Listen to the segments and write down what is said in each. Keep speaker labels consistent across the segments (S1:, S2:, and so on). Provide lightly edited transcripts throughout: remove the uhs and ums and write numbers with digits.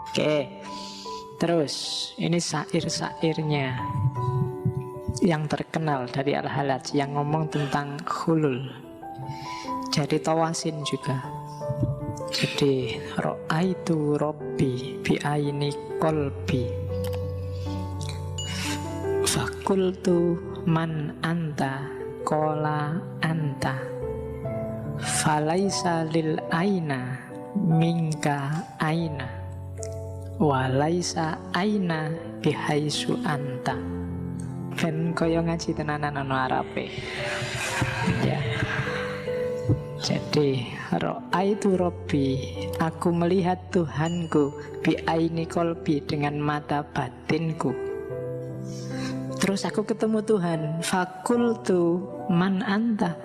S1: Oke, terus ini syair-syairnya yang terkenal dari Al-Hallaj yang ngomong tentang hulul. Jadi tawasin juga. Jadi ra'aitu rabbi bi'aini qalbi fakultu man anta qala anta falaisa lil aina minka aina walaisa aina bihaisu anta. Ben kaya ngaji tenanan ana Arabe. Ya. Jadi ra'aitu rabbi, aku melihat Tuhanku bi'aini qalbi, dengan mata batinku. Terus aku ketemu Tuhan, fakultu man anta,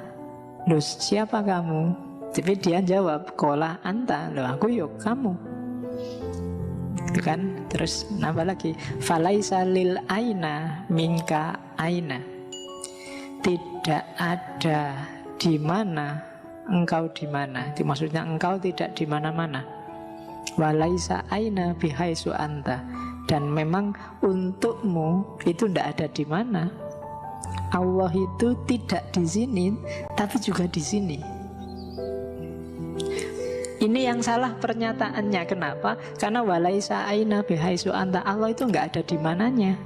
S1: loh siapa kamu? Tapi dia jawab, kola anta, loh aku yuk kamu. Gitu kan? Terus nambah lagi, falaisa lil aina minka aina, tidak ada di mana engkau di mana. Itu maksudnya engkau tidak di mana-mana. Walaisa aina bihaisu anta, dan memang untukmu itu tidak ada di mana. Allah itu tidak di sini, tapi juga di sini. Ini yang salah pernyataannya. Kenapa? Karena walaisa aina bihaisu anta, Allah itu nggak ada di mananya.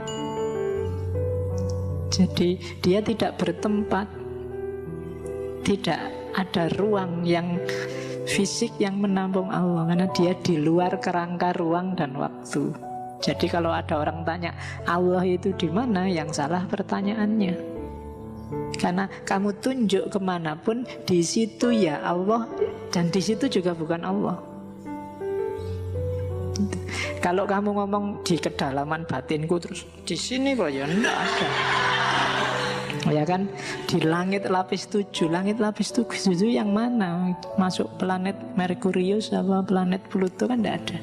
S1: Jadi dia tidak bertempat, tidak ada ruang yang fisik yang menampung Allah, karena dia di luar kerangka ruang dan waktu. Jadi kalau ada orang tanya Allah itu di mana, yang salah pertanyaannya. Karena kamu tunjuk kemanapun, di situ ya Allah, dan di situ juga bukan Allah. Kalau kamu ngomong di kedalaman batinku, terus di sini kok ya enggak ada. Ya kan, di langit lapis 7. Langit lapis 7 yang mana? Masuk planet Merkurius apa planet Pluto kan enggak ada.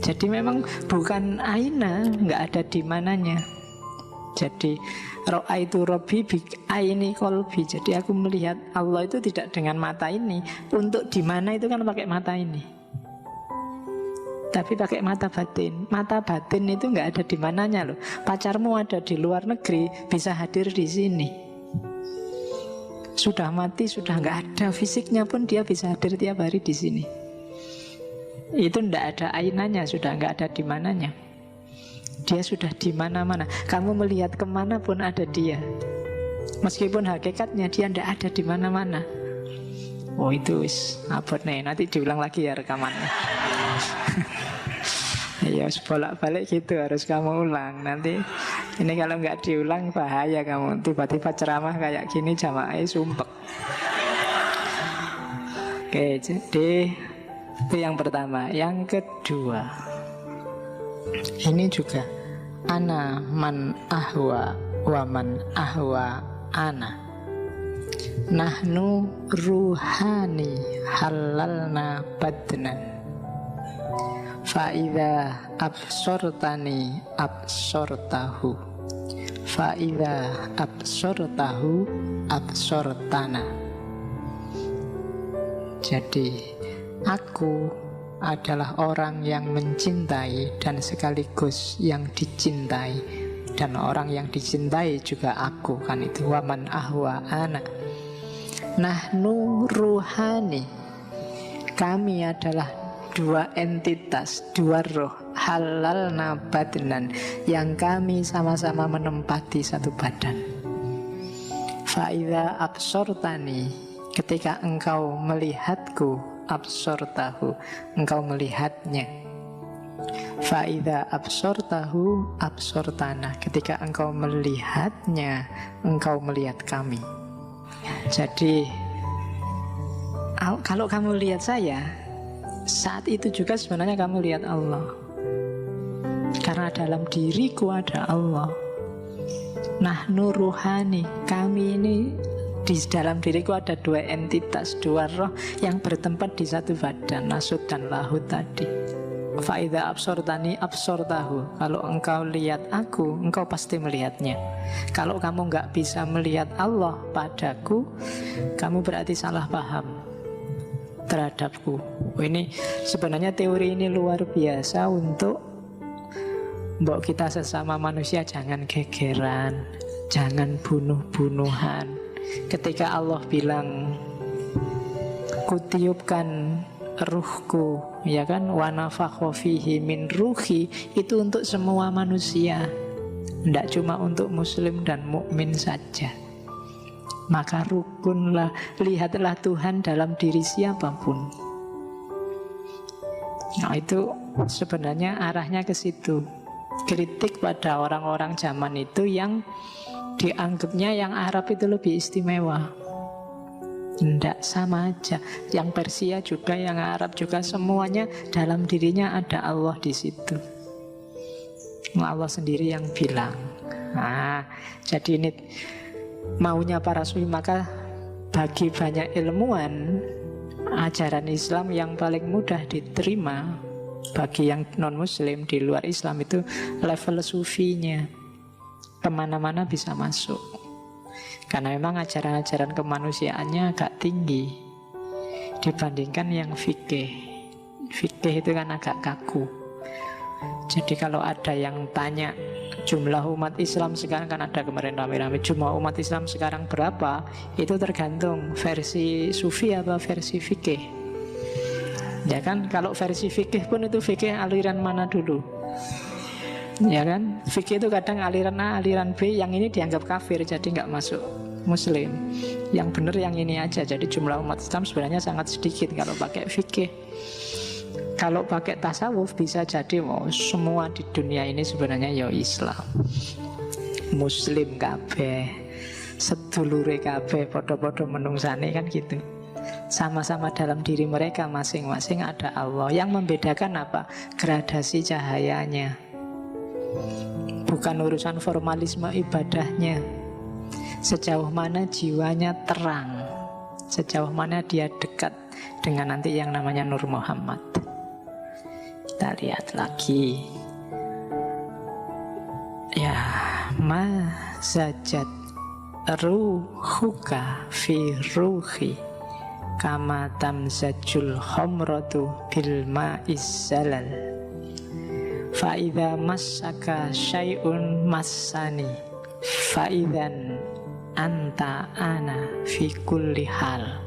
S1: Jadi memang bukan aina, enggak ada di mananya. Jadi ra'aitu rabbi bi aini qalbi. Jadi aku melihat Allah itu tidak dengan mata ini. Untuk di mana itu kan pakai mata ini, tapi pakai mata batin. Mata batin itu nggak ada di mananya loh. Pacarmu ada di luar negeri, bisa hadir di sini. Sudah mati, sudah nggak ada fisiknya pun dia bisa hadir tiap hari di sini. Itu nggak ada ainanya, sudah nggak ada di mananya. Dia sudah di mana-mana. Kamu melihat kemana pun ada dia. Meskipun hakikatnya dia nggak ada di mana-mana. Oh itu apa nih? Nanti diulang lagi ya rekamannya. Ya bolak-balik gitu harus kamu ulang. Nanti ini kalau nggak diulang bahaya kamu. Tiba-tiba ceramah kayak gini jamaahnya sumpek. Oke, jadi itu yang pertama. Yang kedua, ini juga ana man ahwa wa man ahwa ana. Nahnu ruhani halalna badnan fa'idha absortani absortahu fa'idha absortahu absortana. Jadi aku adalah orang yang mencintai dan sekaligus yang dicintai, dan orang yang dicintai juga aku, kan itu waman ahwa ana. Nahnu ruhani, kami adalah dua entitas, dua roh, halalna badnan, yang kami sama-sama menempati satu badan. Fa'idha absortani, ketika engkau melihatku, absortahu, engkau melihatnya. Fa'idha absortahu absortana, ketika engkau melihatnya, engkau melihat kami. Jadi kalau kamu lihat saya, saat itu juga sebenarnya kamu lihat Allah. Karena dalam diriku ada Allah. Nahnu ruhani, kami ini di dalam diriku ada dua entitas, dua roh yang bertempat di satu badan, nasut dan lahut tadi. Fa'idha absortani absortahu, kalau engkau lihat aku, engkau pasti melihatnya. Kalau kamu nggak bisa melihat Allah padaku, kamu berarti salah paham. terhadapku. Ini sebenarnya teori ini luar biasa untuk mbok kita sesama manusia jangan gegeran, jangan bunuh-bunuhan. Ketika Allah bilang kutiupkan ruhku, ya kan, wa nafakha fihi min ruhi, itu untuk semua manusia, tidak cuma untuk muslim dan mukmin saja. Maka rukunlah, lihatlah Tuhan dalam diri siapapun. Nah, itu sebenarnya arahnya ke situ. Kritik pada orang-orang zaman itu yang dianggapnya yang Arab itu lebih istimewa. Tidak, sama aja. Yang Persia juga, yang Arab juga, semuanya dalam dirinya ada Allah di situ. Allah sendiri yang bilang. Nah, jadi ini maunya para sufi. Maka bagi banyak ilmuwan, ajaran Islam yang paling mudah diterima bagi yang non-muslim di luar Islam itu level sufinya. Kemana-mana bisa masuk, karena memang ajaran-ajaran kemanusiaannya agak tinggi dibandingkan yang fikih. Fikih itu kan agak kaku. Jadi kalau ada yang tanya jumlah umat Islam sekarang, kan ada kemarin rame-rame jumlah umat Islam sekarang berapa, itu tergantung versi sufi apa versi fikih. Ya kan, kalau versi fikih pun itu fikih aliran mana dulu, ya kan. Fikih itu kadang aliran A, aliran B, yang ini dianggap kafir jadi nggak masuk muslim. Yang benar yang ini aja. Jadi jumlah umat Islam sebenarnya sangat sedikit kalau pakai fikih. Kalau pakai tasawuf bisa jadi semua di dunia ini sebenarnya ya Islam, muslim kabeh, sedulure kabeh, podo-podo menungsane, kan gitu. Sama-sama dalam diri mereka masing-masing ada Allah. Yang membedakan apa? Gradasi cahayanya. Bukan urusan formalisme ibadahnya. Sejauh mana jiwanya terang, sejauh mana dia dekat dengan nanti yang namanya Nur Muhammad. Kita lihat lagi. Ya, ma zajat ruhuka fi ruhi kama tamzajul khamratu bil ma'is zalal fa idza massaka syai'un massani fa idzan anta ana fi kulli hal.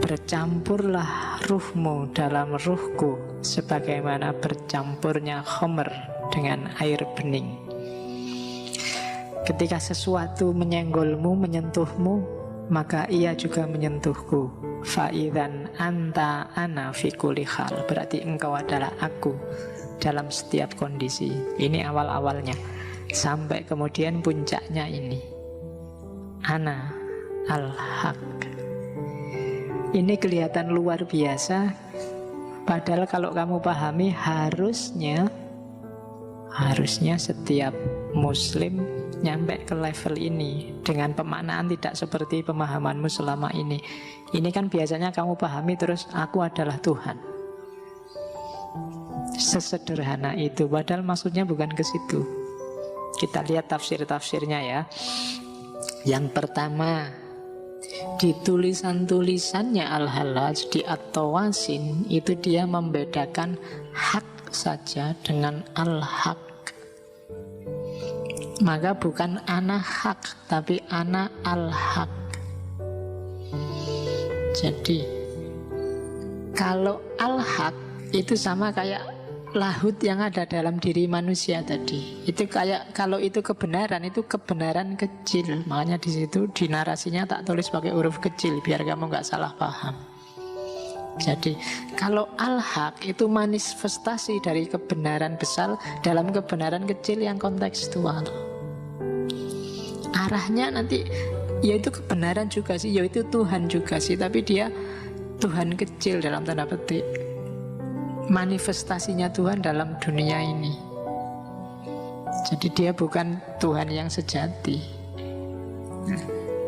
S1: Bercampurlah ruhmu dalam ruhku sebagaimana bercampurnya khamr dengan air bening. Ketika sesuatu menyenggolmu, menyentuhmu, maka ia juga menyentuhku. Fa'idzan anta ana fi kulli hal. Berarti engkau adalah aku dalam setiap kondisi. Ini awal-awalnya. Sampai kemudian puncaknya ini. Ana al-haq. Ini kelihatan luar biasa. Padahal kalau kamu pahami, harusnya setiap muslim nyampe ke level ini dengan pemaknaan tidak seperti pemahamanmu selama ini. Ini kan biasanya kamu pahami terus, aku adalah Tuhan. Sesederhana itu, padahal maksudnya bukan ke situ. Kita lihat tafsir-tafsirnya ya. Yang pertama, di tulisan-tulisannya Al-Hallaj, di At-Tawasin, itu dia membedakan hak saja dengan al-haq. Maka bukan ana hak, tapi ana al-haq. Jadi kalau al-haq itu sama kayak lahut yang ada dalam diri manusia tadi. Itu kayak, kalau itu kebenaran kecil. Makanya di situ di narasinya tak tulis pakai huruf kecil biar kamu nggak salah paham. Jadi kalau al-haq itu manifestasi dari kebenaran besar dalam kebenaran kecil yang kontekstual. Arahnya nanti yaitu kebenaran juga sih, yaitu Tuhan juga sih, tapi dia Tuhan kecil dalam tanda petik. Manifestasinya Tuhan dalam dunia ini. Jadi dia bukan Tuhan yang sejati.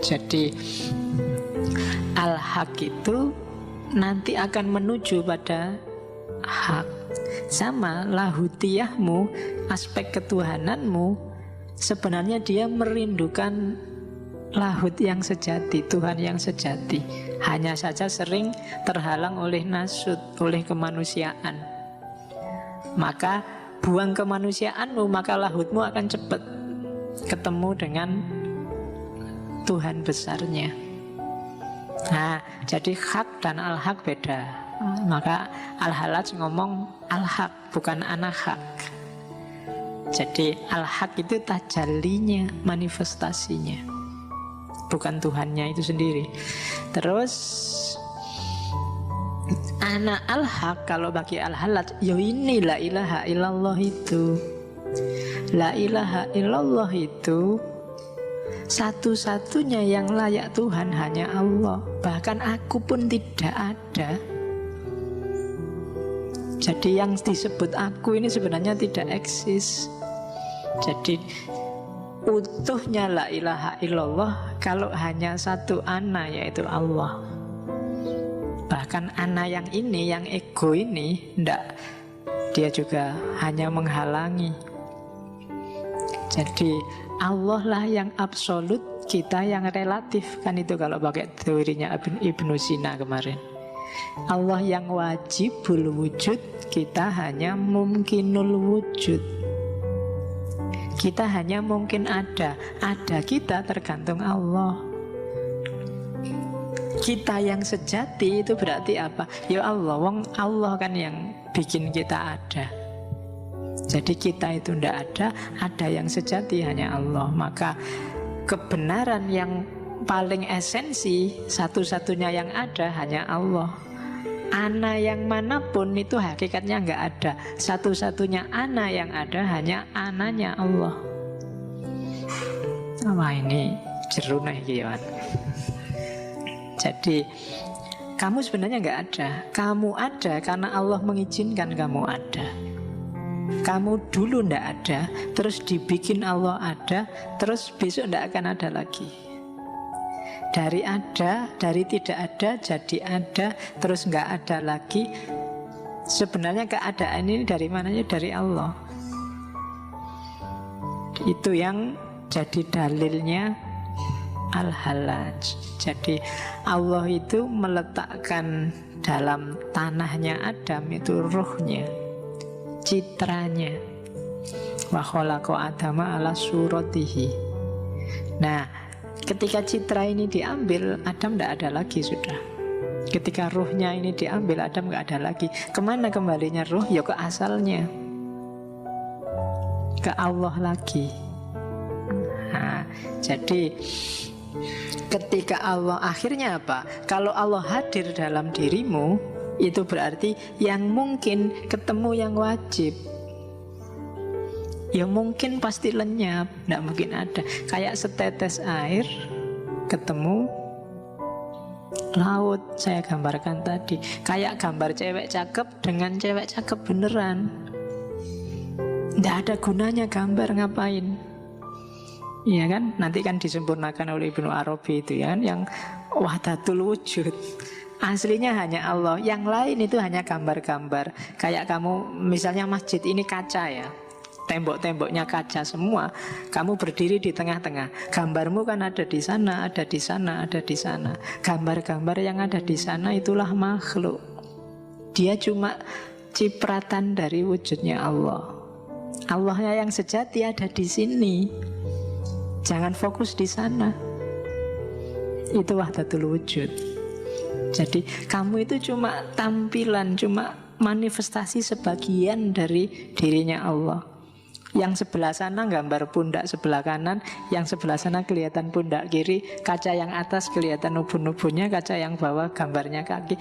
S1: Jadi al-haq itu nanti akan menuju pada hak. Sama lahutiyahmu, aspek ketuhananmu, sebenarnya dia merindukan lahut yang sejati, Tuhan yang sejati. Hanya saja sering terhalang oleh nasut, oleh kemanusiaan. Maka buang kemanusiaanmu, maka lahutmu akan cepat ketemu dengan Tuhan besarnya. Nah, jadi hak dan al-haq beda. Maka Al-Hallaj ngomong al-haq, bukan anak-hak. Jadi al-haq itu tajallinya, manifestasinya, bukan Tuhannya itu sendiri. Terus anak al-haq kalau bagi Al-Hallaj, ya ini la ilaha illallah itu. La ilaha illallah itu satu-satunya yang layak Tuhan hanya Allah. Bahkan aku pun tidak ada. Jadi yang disebut aku ini sebenarnya tidak eksis. Jadi utuhnya la ilaha illallah kalau hanya satu ana, yaitu Allah. Bahkan ana yang ini, yang ego ini, ndak, dia juga hanya menghalangi. Jadi Allah lah yang absolut, kita yang relatif. Kan itu kalau pakai teorinya Ibnu Sina kemarin. Allah yang wajibul wujud, kita hanya mungkinul wujud. Kita hanya mungkin ada. Ada kita tergantung Allah. Kita yang sejati itu berarti apa? Ya Allah, wong Allah kan yang bikin kita ada. Jadi kita itu tidak ada yang sejati hanya Allah. Maka kebenaran yang paling esensi, satu-satunya yang ada hanya Allah. Ana yang manapun itu hakikatnya nggak ada. Satu-satunya ana yang ada hanya ananya Allah. Wah, ini jeru nih kawan. Jadi kamu sebenarnya nggak ada. Kamu ada karena Allah mengizinkan kamu ada. Kamu dulu ndak ada, terus dibikin Allah ada, terus besok ndak akan ada lagi. Dari ada, dari tidak ada jadi ada, terus nggak ada lagi. Sebenarnya keadaan ini dari mananya? Dari Allah. Itu yang jadi dalilnya Al-Hallaj. Jadi Allah itu meletakkan dalam tanahnya Adam itu ruhnya, citranya. Wa khalaqa Adama ala suratihi. Nah, ketika citra ini diambil, Adam tidak ada lagi sudah. Ketika ruhnya ini diambil, Adam tidak ada lagi. Kemana kembalinya ruh? Ya ke asalnya, ke Allah lagi. Nah, jadi ketika Allah akhirnya apa? Kalau Allah hadir dalam dirimu, itu berarti yang mungkin ketemu yang wajib. Ya mungkin pasti lenyap, tidak mungkin ada. Kayak setetes air ketemu laut, saya gambarkan tadi. Kayak gambar cewek cakep dengan cewek cakep beneran. Tidak ada gunanya gambar, ngapain? Iya kan? Nanti kan disempurnakan oleh Ibnu Arabi itu ya kan? Yang wahdatul wujud. Aslinya hanya Allah. Yang lain itu hanya gambar-gambar. Kayak kamu misalnya masjid ini kaca ya, tembok-temboknya kaca semua. Kamu berdiri di tengah-tengah. Gambarmu kan ada di sana, ada di sana, ada di sana. Gambar-gambar yang ada di sana itulah makhluk. Dia cuma cipratan dari wujudnya Allah. Allahnya yang sejati ada di sini. Jangan fokus di sana. Itu wahdatul wujud. Jadi kamu itu cuma tampilan, cuma manifestasi sebagian dari dirinya Allah. Yang sebelah sana gambar pundak sebelah kanan, yang sebelah sana kelihatan pundak kiri, kaca yang atas kelihatan ubun-ubunnya, kaca yang bawah gambarnya kaki.